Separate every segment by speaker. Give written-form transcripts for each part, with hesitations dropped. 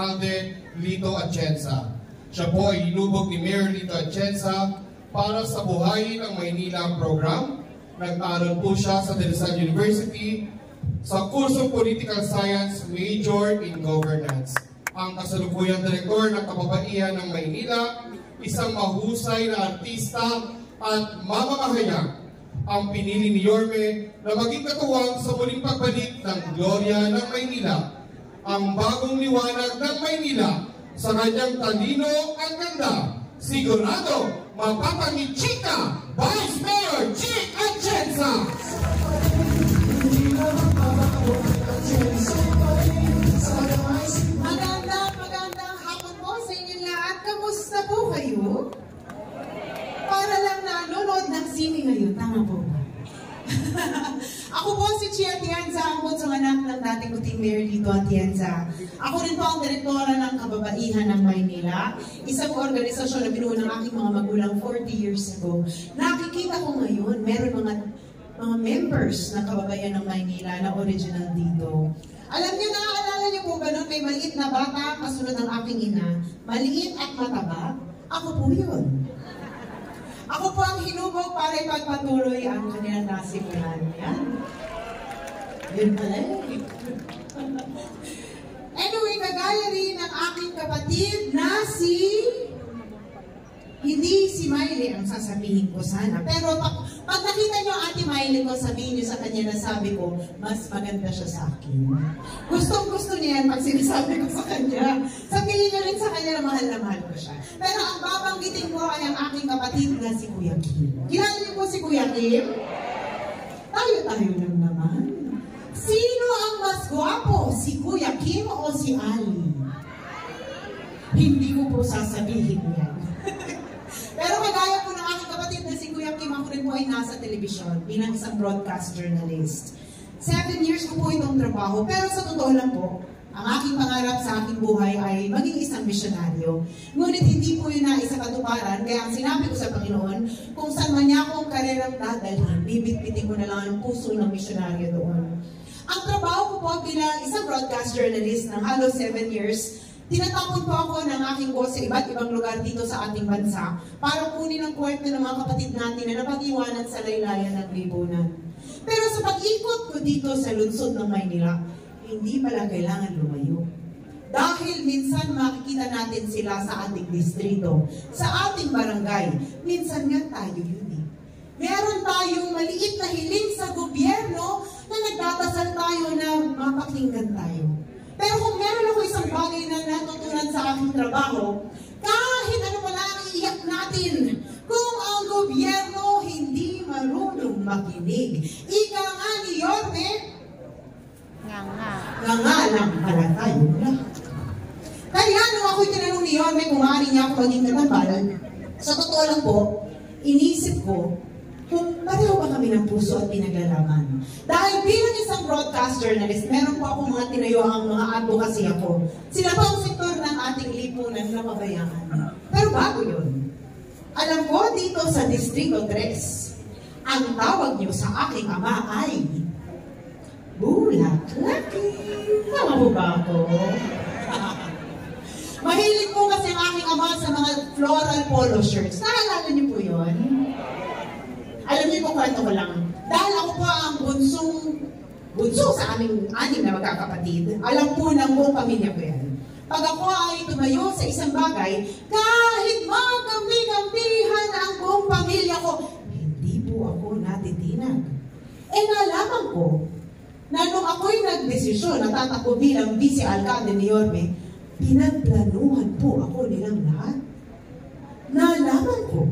Speaker 1: Alcalde Lito Atienza. Siya po ay inubog ni Mayor Lito Atienza para sa Buhayin ng Maynila program. Nag-aaral po siya sa De La Salle University sa kursong Political Science Major in Governance. Ang kasalukuyang direktor ng Kababaihan ng Maynila, isang mahusay na artista at mamamahayag, ang pinili ni Yorme na maging katuwang sa muling pagbalik ng Gloria ng Maynila, ang bagong liwanag ng Maynila sa kanyang talino at ganda. Sigurado, mapapangichika, Vice Mayor Chick Atienza!
Speaker 2: Magandang hapon po sa inyo lahat. Kamusta po kayo? Para lang nanonood ng sine ngayon, tama po ba? Ako po si Chi Atienza, ang bunsong anak ng dating puting Mayor Lito Atienza. Ako rin po ang direktora ng Kababaihan ng Maynila, isang organisasyon na binuo ng aking mga magulang 40 years ago. Nakikita ko ngayon, meron mga members ng Kababaihan ng Maynila na original dito. Alam niyo, naaalala niyo po ba nun, may maliit na bata kasunod ng aking ina, maliit at mataba? Ako po yun. Ako po ang hinubog para ipagpatuloy ang kanilang nasimulan. Yan. Yun pala eh. Anyway, kagaya rin ng aking kapatid na hindi si Miley ang sasabihin ko sana. Pero pag nakita niyo Ate Miley ko, sabihin niyo sa kanya na sabi ko, mas maganda siya sa akin. Gustong-gusto niya yan pag sinasabi ko sa kanya. Sabihin niyo rin sa kanya na mahal ko siya. Pero ang babanggitin ko ay ang aking kapatid na si Kuya Kim. Kilala niyo po si Kuya Kim? Tayo lang naman. Sino ang mas gwapo? Si Kuya Kim o si Ali? Hindi ko po sasabihin yan. Pero kagaya po ng aking kapatid na si Kuya Kim, ako rin po ay nasa telebisyon bilang isang broadcast journalist. 7 years ko po itong trabaho, pero sa totoo lang po, ang aking pangarap sa aking buhay ay maging isang misyonaryo. Ngunit hindi po yun na isa katuparan, kaya ang sinabi ko sa Panginoon, kung saan man niya akong karerang dadalhin, bibit-bitin ko na lang ang puso ng misyonaryo doon. Ang trabaho ko po bilang isang broadcast journalist ng halos 7 years, tinatapon po ako ng aking boss sa iba't ibang lugar dito sa ating bansa para kunin ang kwento ng mga kapatid natin na napag-iwanan sa laylayan ng lipunan. Pero sa pag-ikot ko dito sa lungsod ng Maynila, hindi pala kailangan lumayo. Dahil minsan makikita natin sila sa ating distrito, sa ating barangay. Minsan nga tayo yun eh. Meron tayong maliit na hiling sa gobyerno na nagdadasal tayo na mapakinggan tayo. Pero kung meron ako isang bagay na natutunan sa aking trabaho, kahit ano pala ang iiyak natin, kung ang gobyerno hindi marunong makinig, ika nga ni Yorme, nga lang pala tayo lahat. Kaya nung ako'y tinanong ni Yorme kung maaari niya ako maging katabalan, sa totoo lang po, inisip ko, kung pareho ba kami ng puso at pinaglalaman. Dahil bilang isang broadcast journalist, meron po akong mga tinayuang mga advocacy ako. Sila po ang sektor ng ating lipunan na pabayaan. Pero bago yun, alam ko dito sa Distrito 3, ang tawag niyo sa aking ama ay Bulaklaki. Tama po ba ako? Mahilig po kasi ang aking ama sa mga floral polo shirts. Naalala niyo po yun? Alam niyo po, kwento ko lang. Dahil ako po ang bunso sa aming 6 na magkakapatid, alam po ng buong pamilya ko yan. Pag ako ay tumayo sa isang bagay, kahit magkampi-kampihan ang buong pamilya ko, hindi po ako natitinag. Nalaman ko na nung ako'y nagdesisyon na tatakbo bilang vice alcalde ni Yorme, pinagplanuhan po ako nilang lahat. Nalaman ko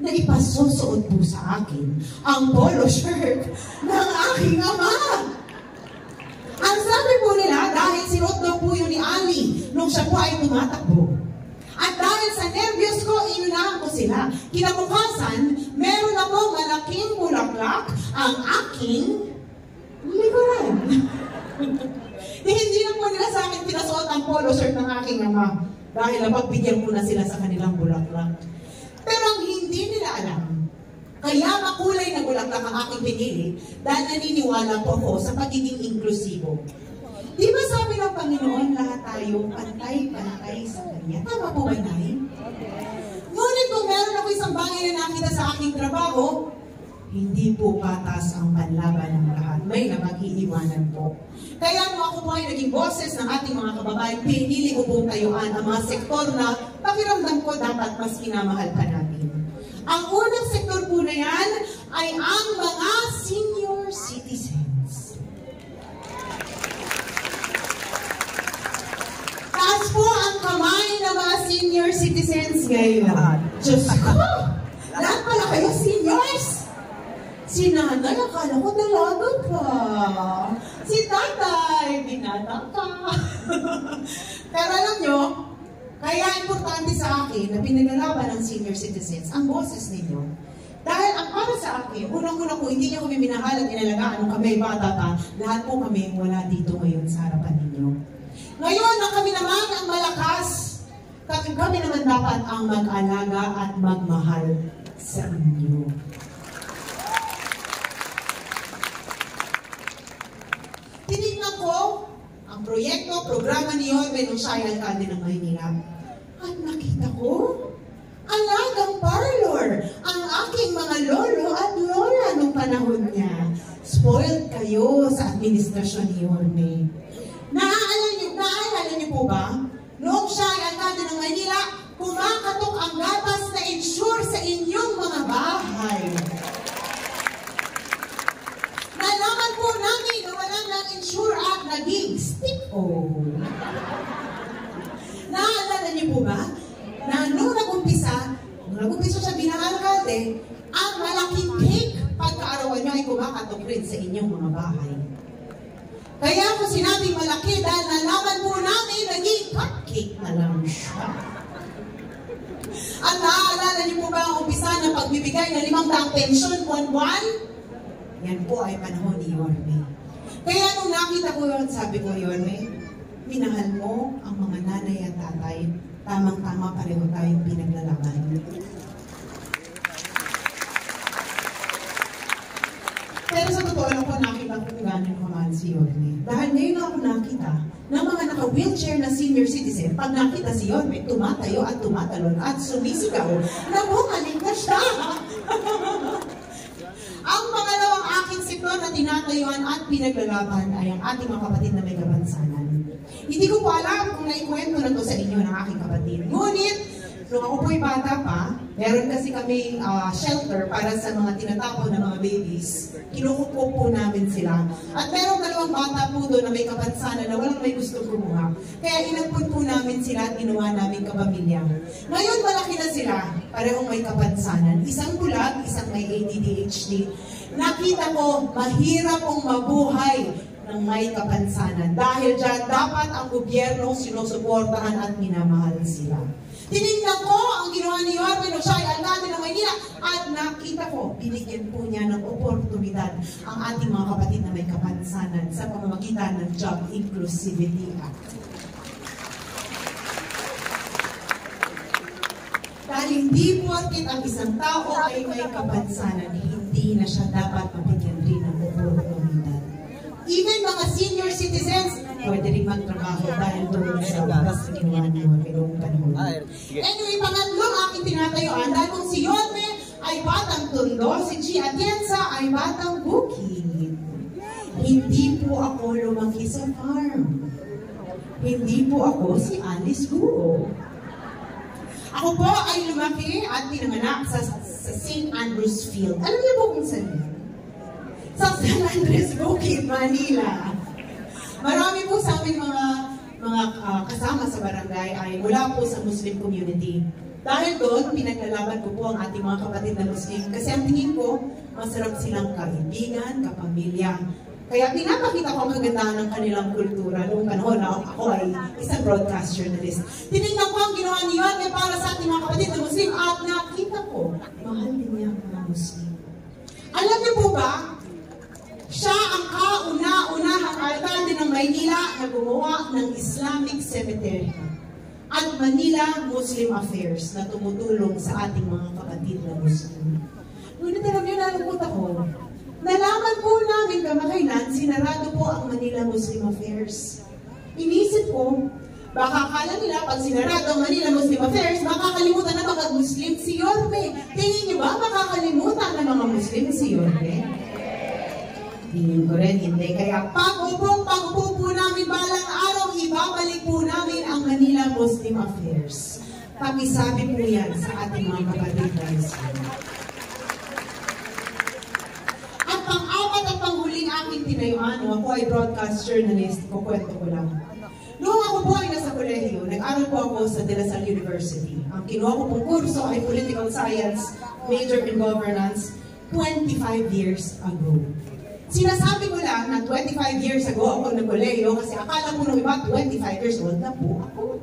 Speaker 2: na ipasusuot po sa akin ang polo shirt ng aking ama. Ang sabi po nila, dahil sinuot daw po yun ni Ali nung siya po ay tumatakbo. At dahil sa nervyos ko, inunahan ko sila. Kinabukasan, meron na po malaking bulaklak ang aking likuran. Hindi na po nila sa akin pinasuot ang polo shirt ng aking ama dahil napagbigyan ko na sila sa kanilang bulaklak. Pero ang hindi nila alam, kaya makulay na bulaklak ang aking pinili dahil naniniwala po ako sa pagiging inklusibo. Di ba sabi ng Panginoon, lahat tayo pantay-pantay sa Kanya? Tama po ba, Nay? Ngunit kung meron ako isang bagay na nakita sa aking trabaho, hindi po patas ang panlaban ng lahat. May napag-iiwanan po. Kaya nung ako po ay naging boses ng ating mga kababayan, pinili ko pong tayuan ang mga sektor na pakiramdam ko dapat mas minamahal pa natin. Ang unang sektor po na yan ay ang mga senior citizens. Taas po ang kamay ng mga senior citizens ngayon. Diyos ko! Lahat pala kayo seniors! Si nanay, akala ko dalaga pa. Si tatay, binata ka. Pero alam nyo, kaya importante sa akin na pinagalaban ng senior citizens ang boses ninyo. Dahil ang para sa akin, unang-una po, hindi niyo kami minahal at inalagaan nung kami bata pa, lahat po kami wala dito ngayon sa harapan ninyo. Ngayon, na kami naman ang malakas, kami naman dapat ang mag-alaga at magmahal sa inyo. Tinignan ko ang proyekto, programa ni Yorme nung siya ay alkalde ng Maynila. At nakita ko, alagang parlor, ang aking mga lolo at lola nung panahon niya. Spoiled kayo sa administrasyon ni Yorme. Naaalala niyo po ba? Noong siya ay alkalde ng Maynila, kumakatok ang gatas na insure sa inyong mga bahay. Nalaman po namin na wala ng insure at naging stick-o. Naalala niyo po ba? Na nung nag-umpisa siya bilang alkalde, ang malaking cake pagkaarawan niyo ay kumakatok rin sa inyong mga bahay. Kaya ako sinabing malaki dahil nalaman po namin naging cupcake na lang siya. At naaalala niyo po ba ang umpisa ng pagbibigay ng 500 pensyon buwan-buwan? Yan po ay panahon ni Yorme. Kaya nung nakita ko yun, sabi ko, Yorme, minahal mo ang mga nanay at tatay, tamang-tama pareho tayong pinaglalaban. Pero sa totoo lang po, nakita ko kung gano'n kamahal si Yorme. Dahil ngayon ako nakita ng mga naka-wheelchair na senior citizen, pag nakita si Yorme, tumatayo at tumatalon at sumisigaw na bumalik na siya. Ang pangalawang aking sektor na tinatayuan at pinaglalaban ay ang ating mga kapatid na may kapansanan. Hindi ko po alam kung naikwento na to sa inyo ng aking kapatid. Ngunit, nung ako po'y bata pa, meron kasi kaming shelter para sa mga tinatapon na mga babies. Kinukupo po namin sila. At meron dalawang bata po doon na may kapansanan na walang may gustong kumuha. Kaya inampun po namin sila at ginawa namin kapamilya. Ngayon malaki na sila, parehong may kapansanan. Isang bulag, isang may ADHD. Nakita ko, mahirap pong mabuhay ng may kapansanan. Dahil dyan, dapat ang gobyerno sinusuportahan at minamahal sila. Tinignan ko ang ginawa ni Yorme nung siya ay alkalde ng Maynila at nakita ko, binigyan po niya ng oportunidad ang ating mga kapatid na may kapansanan sa pamamagitan ng Job Inclusivity Act. Dahil hindi porket ang isang tao ay may kapansanan, hindi na siya dapat mabigyan rin ng oportunidad. Even mga senior citizens, pwede rin magtrabaho dahil doon sa labas na ginawa niyo noong panahon. Anyway, pangatlong aking tinatayuan, dahil kung si Yorme ay batang Tondo, si G. Atienza ay batang Bukid. Hindi po ako lumaki sa farm. Hindi po ako si Alice Guo. Ako po ay lumaki at pinanganak sa St. Andrews Field. Alam niyo po kung saan yan? Sa San Andres Bukid, Manila. Marami po sa aming mga kasama sa barangay ay mula po sa Muslim community. Dahil doon, pinaglalaban ko po ang ating mga kapatid na Muslim. Kasi ang tingin ko, masarap silang kaibigan, kapamilya. Kaya pinapakita ko ang kagandahan ng kanilang kultura noong panahon na ako ay isang broadcast journalist. Tinignan ko ang ginawa ni Yorme para sa ating mga kapatid na Muslim at nakita ko, mahal din niya ang mga Muslim. Alam niyo po ba, siya ang kauna-unahang alkalde ng Maynila na gumawa ng Islamic Cemetery at Manila Muslim Affairs na tumutulong sa ating mga kapatid na Muslim. Ngunit alam niyo, nalungkot ako. Nalaman po namin kamakailan, sinarado po ang Manila Muslim Affairs. Inisip ko, baka akala nila pag sinarado ang Manila Muslim Affairs, makakalimutan na mga Muslim si Yorme. Tingin niyo ba makakalimutan ng mga Muslim si Yorme? Tingin ko rin, hindi. Kaya pag-upo po namin balang araw, ibabalik po namin ang Manila Muslim Affairs. Pakisabi po yan sa ating mga kapatid guys. At pang-apat at panghuling aking tinayuan, ako ay broadcast journalist, kukwento ko lang. Noong ako po ay nasa kolehiyo, nag-aral po ako sa De La Salle University. Ang kinuha ko pong kurso ay Political Science, major in Governance, 25 years ago. Sinasabi ko lang na 25 years ago ako nag-kolehiyo kasi akala ko nung iba 25 years old na po ako.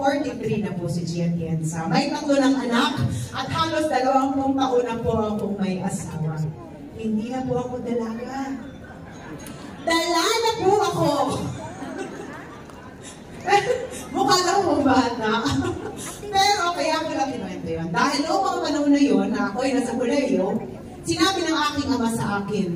Speaker 2: 43 na po si Gia Tienza. May 3 ng anak at halos 20 taon na po akong may asawa. Hindi na po ako dalaga. Dala na po ako. Mukha lang mo bata. Pero kaya ko lang kinuwento yun. Dahil noong mga panahon na yun, na ako ay nasa kolehiyo, sinabi ng aking ama sa akin,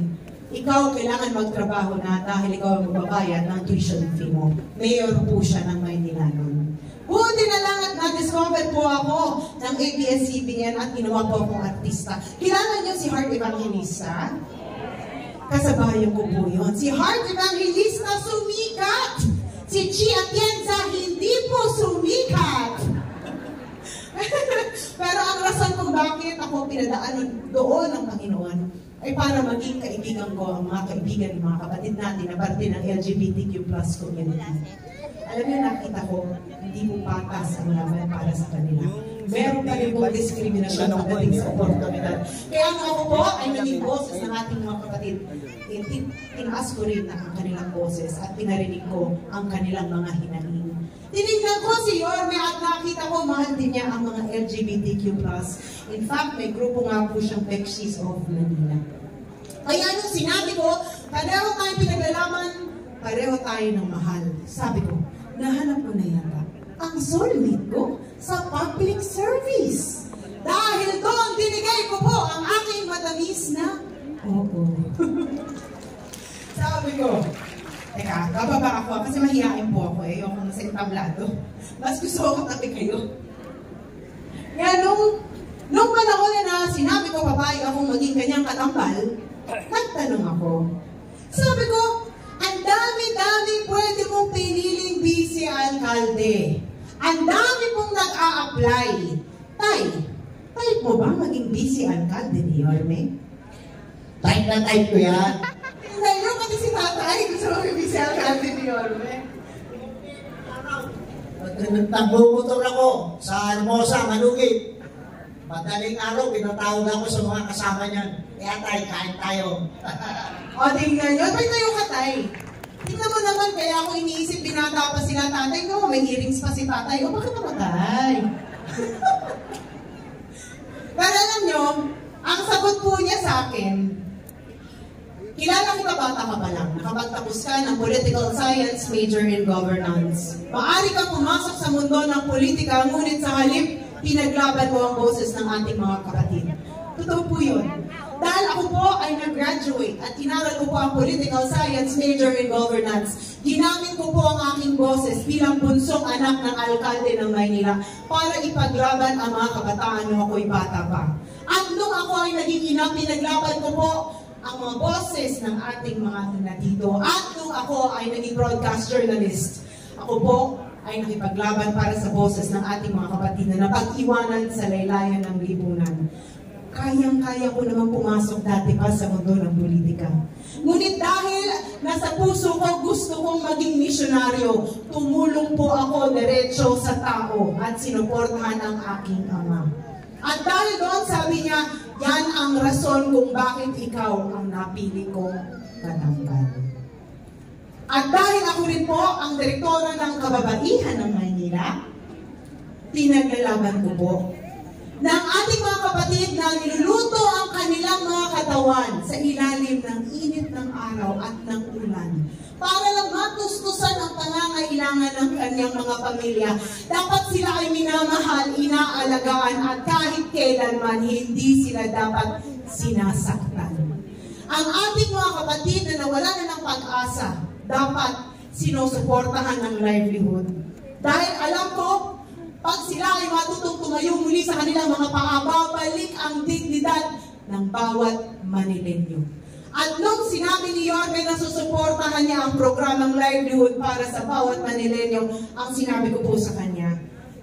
Speaker 2: ikaw kailangan magtrabaho na dahil ikaw ang magbabayad ng tuition fee mo. Mayor po siya ng Maynila noon. Buti na lang at na-discover po ako ng ABS-CBN at ginawa po akong artista. Kilala niyo si Heart Evangelista? Kasabayan ko po yun. Si Heart Evangelista sumikat! Si Gia Tienza hindi po sumikat! Pero ang rason kung bakit ako pinadaan doon ng Panginoon ay para maging kaibigan ko ang mga kaibigan ng mga kapatid natin na parte ng LGBTQ+ community. Alam niyo, nakita ko, hindi po patas ang laban para sa kanila. Meron pa rin po diskriminasyon pagdating sa oportunidad. Kaya nga ako po ay naging boses ng ating mga kapatid. Tinaas ko rin ang kanilang boses at pinarinig ko ang kanilang mga hinaing. Tinignan ko si Yorme at nakita ko mahal din niya ang mga LGBTQ+. In fact, may grupo nga po siyang Pekshis of Manila. Kaya nung sinabi ko, pareho tayong pinaglalaman, pareho tayo ng mahal. Sabi ko, nahanap ko na yata ang soulmate ko sa public service. Dahil doon, binigay ko po ang aking matamis na oo. Sabi ko, teka, bababa ako kasi mahihain po ako eh, yung nasa entablado. Mas gusto ko katabi kayo. Kaya nung panahon na sinabi ko papayag akong maging kanyang katambal, nagtanong ako. Sabi ko, ang dami-dami pwede mong piniling vice alkalde. Ang dami pong nag-a-apply. Type mo ba maging vice alkalde ni Yorme?
Speaker 3: Type na type ko yan.
Speaker 2: Ngayon kasi si tatay, gusto mo yung vice alkalde ni Yorme.
Speaker 3: Nagbumotor ako sa Hermosa, Manugit. Madaling araw, pinatawag ako sa mga kasama niyan. Kaya tayo, kain tayo.
Speaker 2: O, tingnan nyo. Ba't kayo katay? Tingnan mo naman, kaya ako iniisip, binata pa sila tatay ko. May hearings pa si tatay. O, bakit namatay? Pero alam nyo, ang sagot po niya sa akin, kilala kita bata ka pa lang. Nakapagtapos ka ng Political Science, major in Governance. Maaari ka pumasok sa mundo ng politika, ngunit sa halip, pinaglaban mo ang boses ng ating mga kapatid. Totoo po yun. Dahil ako po ay nag-graduate at inaral ko po ang Political Science, major in Governance. Ginamit ko po ang aking boses bilang bunsong anak ng alkalde ng Maynila para ipaglaban ang mga kabataan nung ako'y bata pa. At nung ako ay naging ina, pinaglaban ko po ang mga boses ng ating mga ina dito. At nung ako ay naging broadcast journalist, ako po ay nakipaglaban para sa boses ng ating mga kapatid na napag-iwanan sa laylayan ng lipunan. Kayang-kaya ko naman pumasok dati pa sa mundo ng politika. Ngunit dahil nasa puso ko gusto kong maging misyonaryo, tumulong po ako diretso sa tao at sinuportahan ang aking ama. At dahil doon sabi niya, yan ang rason kung bakit ikaw ang napili kong katambal. At dahil ako rin po ang direktora ng kababaihan ng Maynila, pinaglalaban ko po ng ating mga kapatid na niluluto ang kanilang mga katawan sa ilalim ng init ng araw at ng ulan para lang matustusan ang pangangailangan ng kanyang mga pamilya. Dapat sila ay minamahal, inaalagaan at kahit kailanman hindi sila dapat sinasaktan. Ang ating mga kapatid na nawala na ng pag-asa, dapat sinusuportahan ng livelihood. Dahil alam ko, pag sila ay matutong tumayo muli sa kanilang mga paa, babalik ang dignidad ng bawat Manilenyo. At nung sinabi ni Yorme na susuportahan niya ang programang livelihood para sa bawat Manilenyo, ang sinabi ko po sa kanya,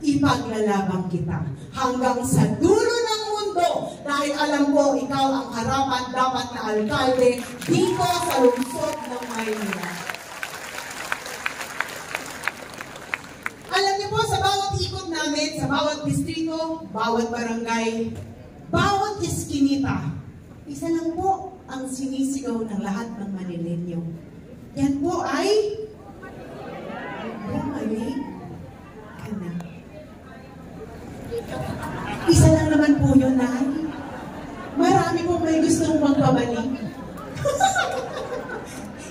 Speaker 2: ipaglalaban kita hanggang sa dulo ng mundo dahil alam ko ikaw ang harapan dapat na alkalde dito sa lungsod ng Maynila. Alam niyo po, sa bawat ikot namin, sa bawat distrito, bawat barangay, bawat iskinita, isa lang po ang sinisigaw ng lahat ng Manilenyo. Yan po ay bumalik ka na. Isa lang naman po yun, Nay. Marami po may gustong magpabalik.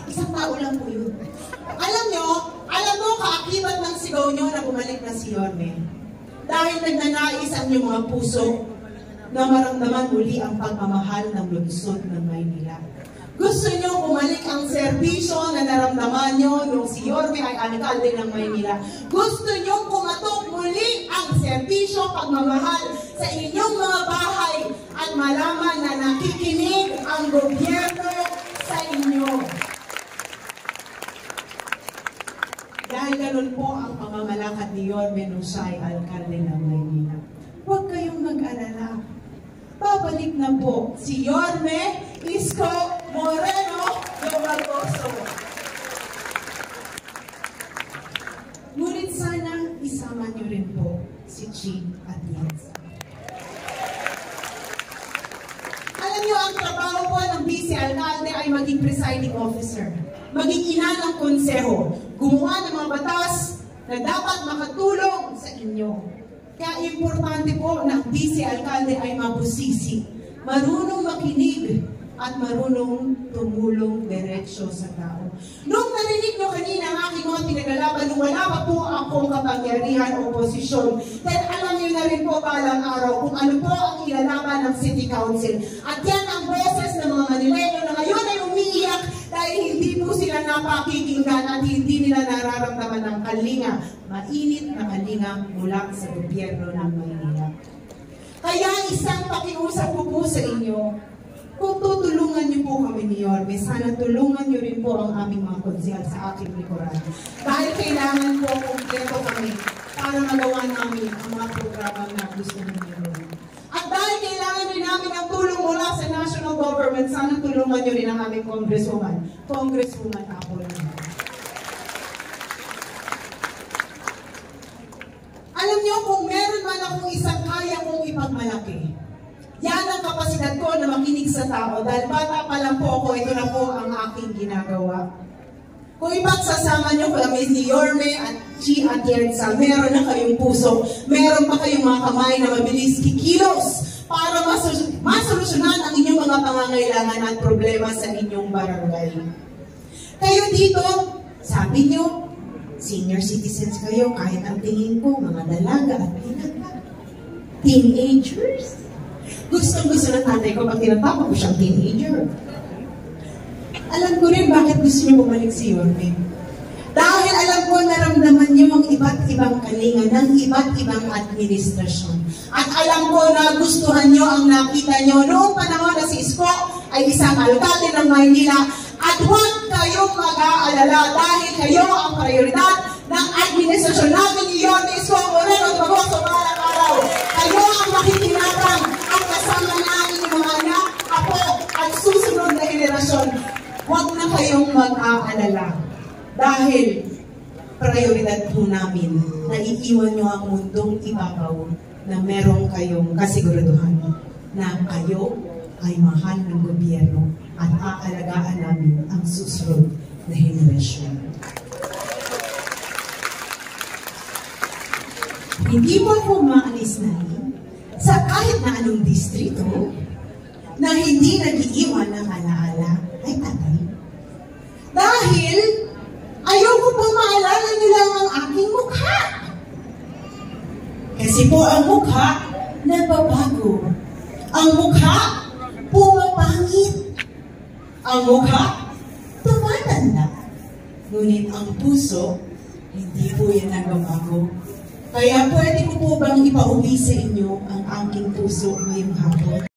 Speaker 2: Isang tao lang po yun. Alam mo, kaakibat ng sigaw nyo na bumalik na si Yorme. Dahil nagnanais ang inyong mga puso na maramdaman muli ang pagmamahal ng lungsod ng Maynila. Gusto nyo bumalik ang serbisyo na naramdaman nyo nung si Yorme ay alkalde ng Maynila. Gusto nyo kumatok muli ang serbisyo, pagmamahal sa inyong mga bahay at malaman na nakikinig ang gobyerno sa inyo. Dahil ganun po ang pamamalakad ni Yorme nung siya ay alkalde ng Maynila. Huwag kayong mag-alala. Babalik na po si Yorme Isko Moreno Lomargoso. Ngunit sana isama niyo rin po si Chi at Lianza. Alam niyo, ang trabaho po ng vice alkalde ay maging presiding officer, maging ina ng konseho, gumawa ng mga batas na dapat makatulong sa inyo. Kaya importante po na ang vice alkalde ay mabusisi, marunong makinig at marunong tumulong diretsyo sa tao. Nung narinig nyo kanina ang aking mga pinagalaban, nung wala pa po akong kapangyarihan o posisyon, dahil alam nyo na rin po balang araw kung ano po ang ilalaban ng City Council. At yan ang boses ng mga Manilenyo na ngayon ay umiiyak dahil hindi po sila napakikinggan at hindi nila nararamdaman ng kalinga, mainit na kalinga mula sa gobyerno ng Maynila. Kaya isang pakiusap ko po sa inyo, kung tutulungan niyo po kami ni Yorme, sana tulungan niyo rin po ang aming mga konsehal sa aking likuran. Dahil kailangan po kumpleto kami para magawa namin ang mga programa na gusto niyo. At dahil kailangan rin namin ang tulong mula sa national government, sana tulungan niyo rin ang aming congresswoman, Congresswoman Apple. Alam niyo, kung meron man akong isang kaya kong ipagmalaki, yan ang kapasidad ko na makinig sa tao. Dahil bata pa lang po ako, ito na po ang aking ginagawa. Kung ipagsasama niyo kami ni Yorme at Chi at Lianza, meron na kayong puso, meron pa kayong mga kamay na mabilis kikilos para masolusyonan ang inyong mga pangangailangan at problema sa inyong barangay. Kayo dito, sabi niyo, senior citizens kayo, kahit ang tingin ko, mga dalaga at pinaka. Teenagers? Gustong-gusto ng tatay ko pag tinatawag ko siyang teenager. Alam ko rin bakit gusto niyo bumalik si Yorme. Dahil alam ko naramdaman niyo ang iba't ibang kalinga ng iba't ibang administrasyon. At alam ko na gustuhan niyo ang nakita niyo noong panahon na si Isko ay isang alkalde ng Maynila. At huwag kayong mag-aalala dahil kayo ang prioridad ng administrasyon namin ni Yorme Isko Moreno Lomargoso balang araw. Kayo ang makikinabang at kasama namin yung mga anak, apo at susunod na henerasyon. Huwag na kayong mag-aalala dahil prioridad po namin na iiwan nyo ang mundong ibabaw na meron kayong kasiguraduhan na kayo ay mahal ng gobyerno at aalagaan namin ang susunod na henerasyon. Hindi mo ako maalis na sa kahit na anong distrito na hindi nag-iiwan ng alaala ay tatay. Dahil ayoko po maalala nyo lang ang aking mukha. Kasi po ang mukha nababago. Ang mukha pumapangit. Ang mukha tumatanda. Ngunit ang puso, hindi po yan nagbabago. Kaya pwede ko po bang ipauwi sa inyo ang aking puso ngayong hapon?